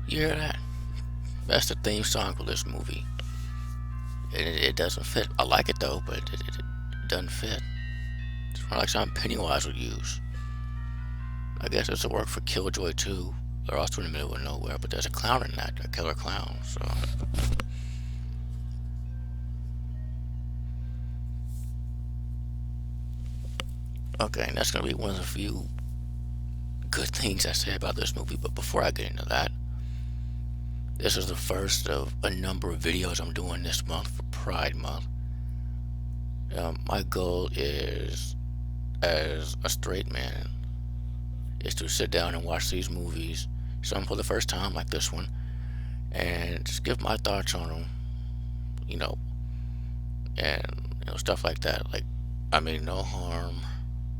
You hear that? That's the theme song for this movie. It doesn't fit. I like it though, but it doesn't fit. It's more like something Pennywise would use. I guess it's a work for Killjoy too. They're also in the middle of nowhere, but there's a clown in that, a killer clown. So, okay, and that's gonna be one of the few good things I say about this movie. But before I get into that, this is the first of a number of videos I'm doing this month for Pride Month. My goal is, as a straight man, is to sit down and watch these movies, some for the first time, like this one, and just give my thoughts on them, you know, and stuff like that. Like, I mean, no harm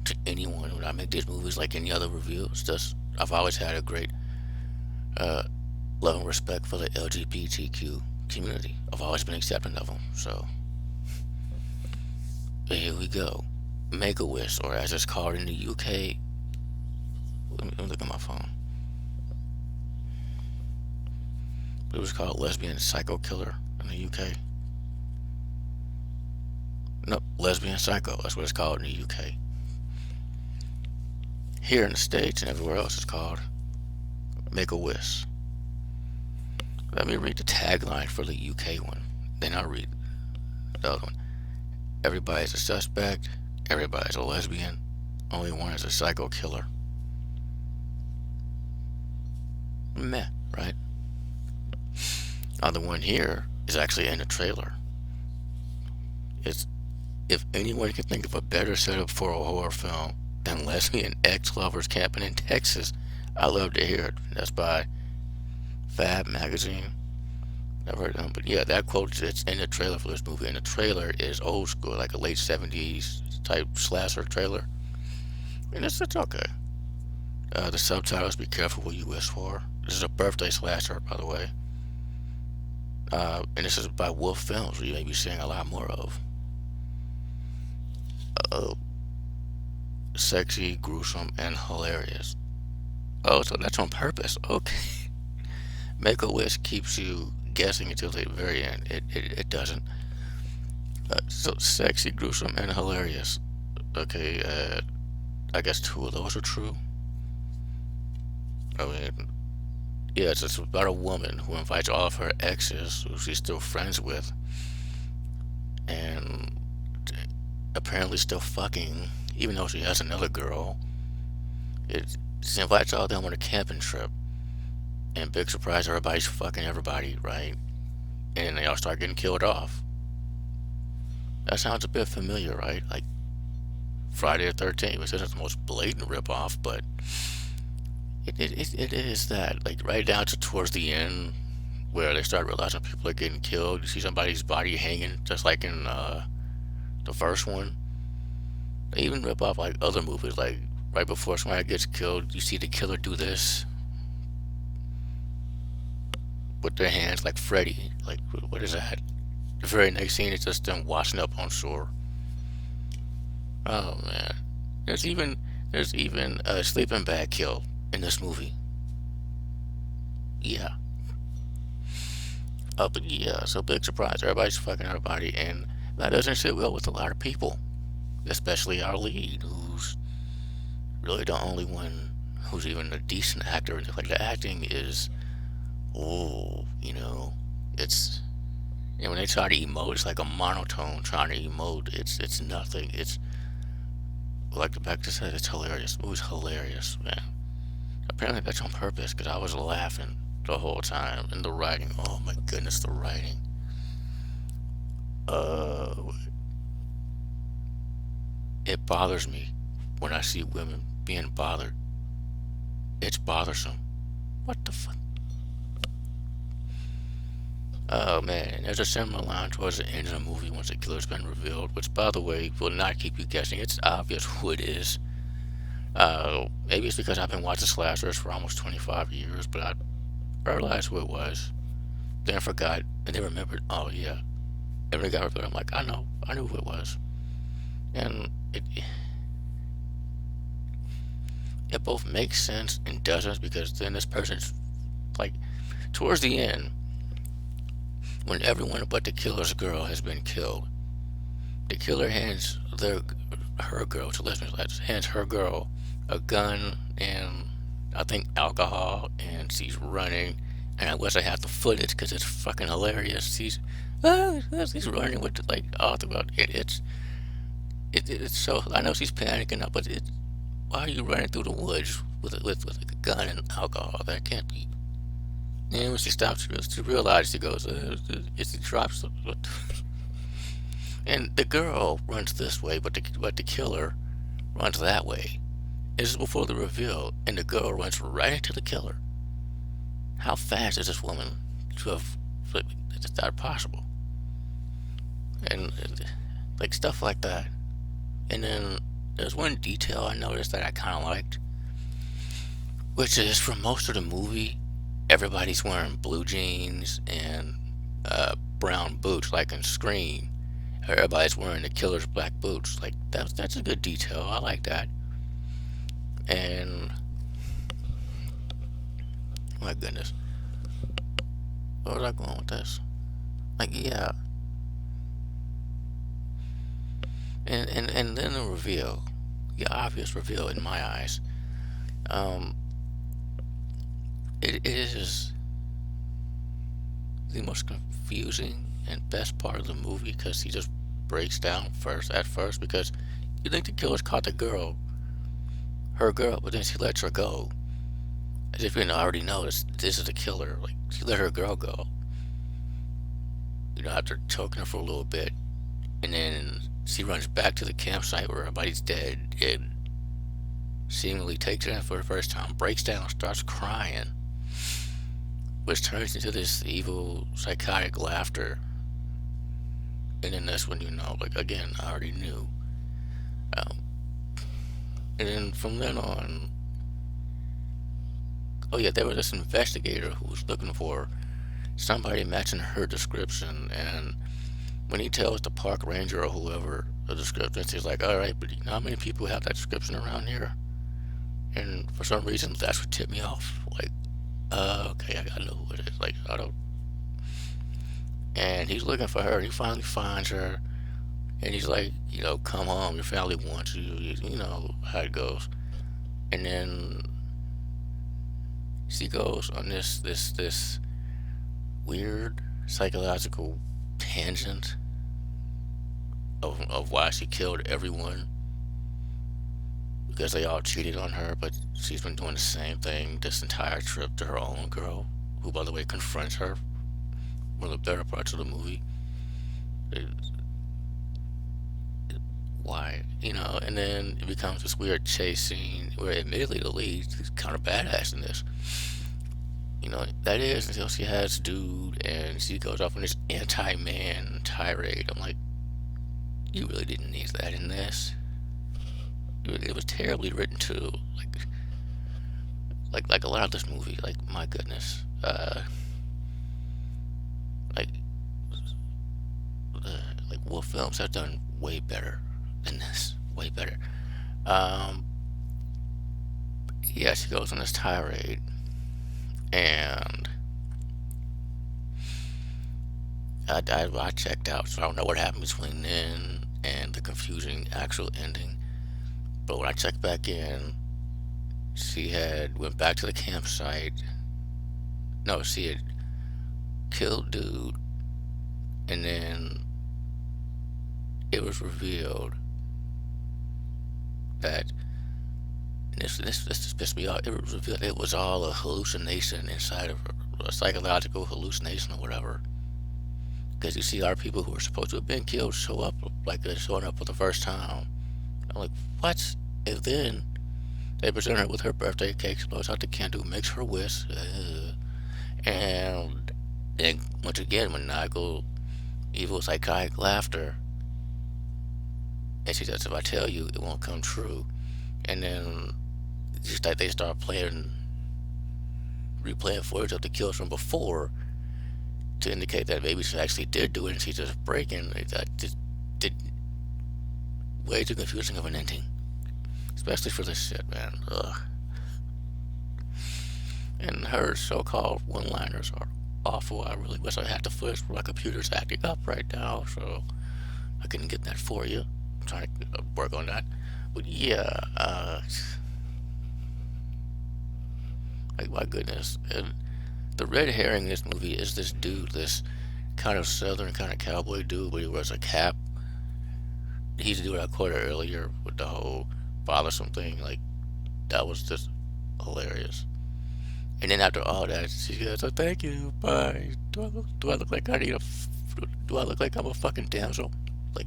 to anyone when I make these movies, like any other review. It's just I've always had a great uh, love and respect for the LGBTQ community. I've always been accepting of them. So here we go. Make a Wish, or as it's called in the UK. Let me look at my phone. It was called Lesbian Psycho Killer in the UK. No, Lesbian Psycho. That's what it's called in the UK. Here in the States and everywhere else, it's called Make a Wish. Let me read the tagline for the UK one. Then I'll read the other one. Everybody's a suspect. Everybody's a lesbian. Only one is a psycho killer. Meh, right? Now the one here is actually in the trailer. It's if anyone can think of a better setup for a horror film than lesbian ex-lovers camping in Texas, I love to hear it. That's by Fab Magazine. Never heard of them, but yeah, that quote it's in the trailer for this movie. And the trailer is old school, like a late '70s type slasher trailer, and it's okay. The subtitles: "Be careful what you wish for." This is a birthday slasher, by the way. And this is by Wolfe Films, who you may be seeing a lot more of. Uh, Sexy, gruesome, and hilarious. Oh, so that's on purpose. Okay. Make a Wish keeps you guessing until the very end. It doesn't. So sexy, gruesome, and hilarious. Okay, I guess two of those are true. I mean, yeah, it's about a woman who invites all of her exes, who she's still friends with, and apparently still fucking, even though she has another girl. She invites all of them on a camping trip, and big surprise, everybody's fucking everybody, right? And then they all start getting killed off. That sounds a bit familiar, right? Like Friday the 13th, which isn't the most blatant ripoff, but it is that. Like right down to towards the end, where they start realizing people are getting killed. You see somebody's body hanging, just like in the first one. They even rip off like other movies, like right before somebody gets killed, you see the killer do this with their hands, like Freddy. Like, what is that? The very next scene is just them washing up on shore. Oh man, there's even there's even a sleeping bag kill in this movie. Yeah. But yeah, so big surprise. Everybody's fucking everybody, and that doesn't sit well with a lot of people, especially our lead, who's really the only one who's even a decent actor. Like the acting is, oh, it's and when they try to emote, it's like a monotone trying to emote. It's nothing. It's like the back just said, it's hilarious. It was hilarious, man. Apparently that's on purpose because I was laughing the whole time. And the writing, oh my goodness, the writing. Uh, it bothers me when I see women being bothered. It's bothersome. What the fuck? Oh man, there's a similar line towards the end of the movie once the killer's been revealed, which by the way will not keep you guessing. It's obvious who it is. Maybe it's because I've been watching slashers for almost 25 years, but I realized who it was. Then I forgot, and then remembered, oh yeah. And when it got revealed, I'm like, I knew who it was. And it both makes sense and doesn't because then this person's like, Towards the end, when everyone but the killer's girl has been killed, the killer hands her girl to lesbian hands her girl a gun and I think alcohol, and she's running. And I wish I had the footage because it's fucking hilarious. She's running with like all throughout it. It's so I know she's panicking now, but why are you running through the woods with like a gun and alcohol? That can't be. And when she stops, she realizes she goes, she drops, and the girl runs this way, but the killer runs that way. This is before the reveal, and the girl runs right into the killer. How fast is this woman to have? It's not possible. And like stuff like that. And then there's one detail I noticed that I kind of liked, which is for most of the movie, everybody's wearing blue jeans and brown boots, like in Scream. Everybody's wearing the killer's black boots. Like that's a good detail. I like that. And my goodness, where was I going with this? Like yeah, and then the reveal, the obvious reveal in my eyes. Um, it is the most confusing and best part of the movie because he just breaks down at first because you think the killer's caught the girl, her girl, but then she lets her go as if you already know this is the killer. Like she let her girl go, after choking her for a little bit, and then she runs back to the campsite where everybody's dead and seemingly takes it in for the first time, breaks down, starts crying, which turns into this evil psychotic laughter. And then that's when like again, I already knew. Um, and then from then on, oh yeah, there was this investigator who was looking for somebody matching her description, and when he tells the park ranger or whoever the description, he's like, all right, but you know how many people have that description around here? And for some reason, that's what tipped me off. Like, okay, I gotta know who it is. Like, I don't. And he's looking for her, and he finally finds her, and he's like, come home, your family wants you, you know how it goes. And then she goes on this weird psychological tangent of why she killed everyone because they all cheated on her, but she's been doing the same thing this entire trip to her own girl, who by the way confronts her. One of the better parts of the movie. It- why, and then it becomes this weird chase scene where admittedly the lead is kind of badass in this. That is until she has dude and she goes off on this anti-man tirade. I'm like, you really didn't need that in this. It was terribly written too. Like a lot of this movie. Like my goodness. Like like Wolf films have done way better than this. Way better. Um, yeah, she goes on this tirade, and I checked out, so I don't know what happened between then and the confusing actual ending. But when I checked back in, she had went back to the campsite. No, she had killed dude, and then it was revealed that and this just pissed me off. It was revealed it was all a hallucination inside of her, a psychological hallucination or whatever. Because you see our people who are supposed to have been killed show up like they're showing up for the first time. I'm like, what? And then they present her with her birthday cake. She blows out the candle, makes her wish, and then once again, maniacal, evil, psychotic laughter. And she says, if I tell you, it won't come true. And then just like they start replaying footage of the kills from before to indicate that maybe she actually did do it and she's just breaking. That just did way too confusing of an ending, especially for this shit, man. Ugh. And her so-called one-liners are awful. I really wish I had the footage, but my computer's acting up right now, so I couldn't get that for you. I'm trying to work on that. But yeah, like my goodness. And the red herring in this movie is this dude, this kind of southern kind of cowboy dude, but he wears a cap. He's the dude I quoted earlier with the whole bothersome thing. Like, that was just hilarious. And then after all that, she goes, "Oh, thank you, bye." Do I look like I need do I look like I'm a fucking damsel? Like,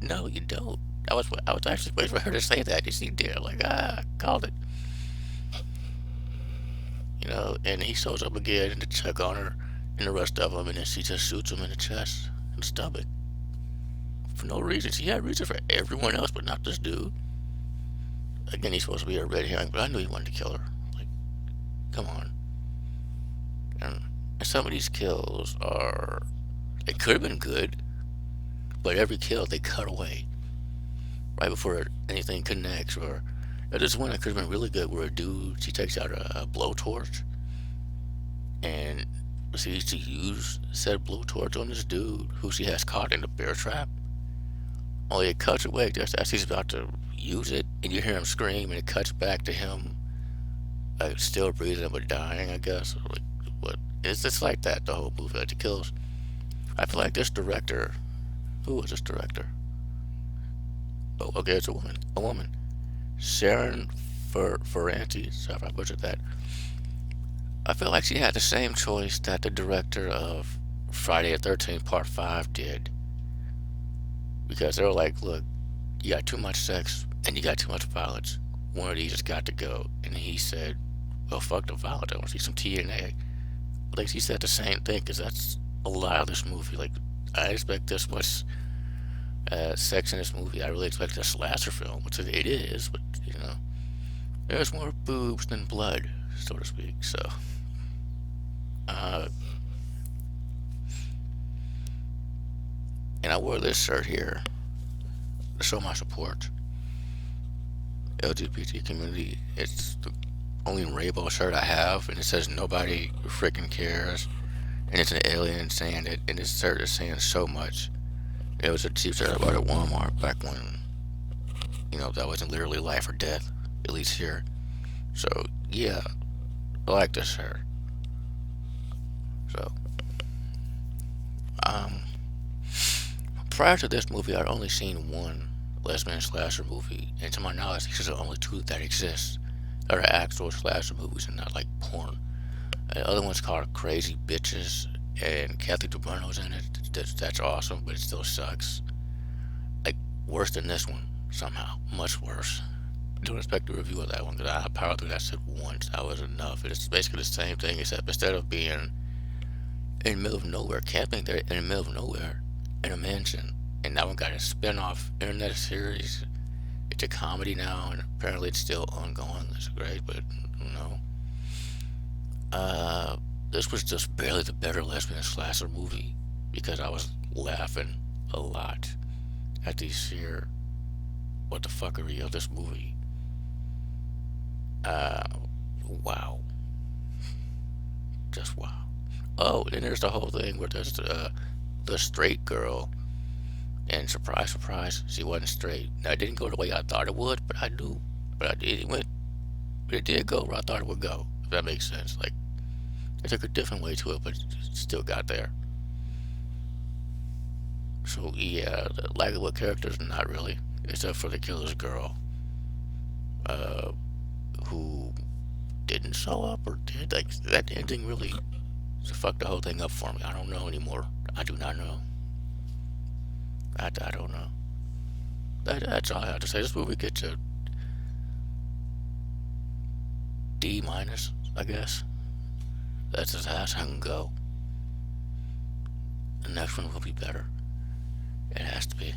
no, you don't. I was actually waiting for her to say that, and she did. Like, called it. And he shows up again to check on her and the rest of them, and then she just shoots him in the chest and stomach for no reason. She had reason for everyone else, but not this dude. Again, he's supposed to be a red herring, but I knew he wanted to kill her. Like, come on. And some of these kills are, they could have been good, but every kill they cut away right before anything connects. Or there's one that could have been really good where a dude, she takes out a blowtorch and she used said blowtorch on this dude who she has caught in the bear trap. Only it cuts away just as he's about to use it, and you hear him scream, and it cuts back to him like still breathing but dying, I guess. Like, what? It's just like that the whole movie. Like, the kills. I feel like this director. Who was this director? Oh, okay, it's a woman. A woman. Sharon Ferranti. Sorry if I butchered that. I feel like she had the same choice that the director of Friday the 13th Part 5 did. Because they were like, look, you got too much sex and you got too much violence. One of these has got to go. And he said, well, fuck the violence. I want to see some TNA. Like, she said the same thing, because that's a lot of this movie. Like, I expect this much sex in this movie. I really expect a slasher film, which it is, but, there's more boobs than blood, so to speak. So, uh, and I wore this shirt here to show my support. LGBT community. It's the only rainbow shirt I have, and it says nobody freaking cares. And it's an alien saying it, and this shirt is saying so much. It was a cheap shirt I bought at Walmart back when, that wasn't literally life or death, at least here. So, yeah, I like this shirt. So, um, prior to this movie, I'd only seen one lesbian slasher movie, and to my knowledge, these are the only two that exist that are actual slasher movies and not like porn. The other one's called Crazy Bitches, and Kathy DeBruno's in it. That's awesome, but it still sucks. Like, worse than this one, somehow. Much worse. Don't expect a review of that one, because I powered through that shit once. That was enough. It's basically the same thing, except instead of being in the middle of nowhere, camping there in the middle of nowhere, in a mansion, and that one got a spin-off internet series. It's a comedy now, and apparently it's still ongoing. That's great, but, this was just barely the better lesbian slasher movie, because I was laughing a lot at the sheer what the fuckery of this movie. Wow. Just wow. Oh, then there's the whole thing where there's the straight girl, and surprise, surprise, she wasn't straight. Now, it didn't go the way I thought it would, but I knew. But it did go where I thought it would go, if that makes sense. Like, I took a different way to it, but it still got there. So, yeah, the likable characters, not really, except for the killer's girl, who didn't show up or did. Like, that ending really fucked the whole thing up for me. I don't know anymore. I do not know. I don't know. That's all I have to say. This movie gets a D minus, I guess. That's as high as I can go. The next one will be better. It has to be.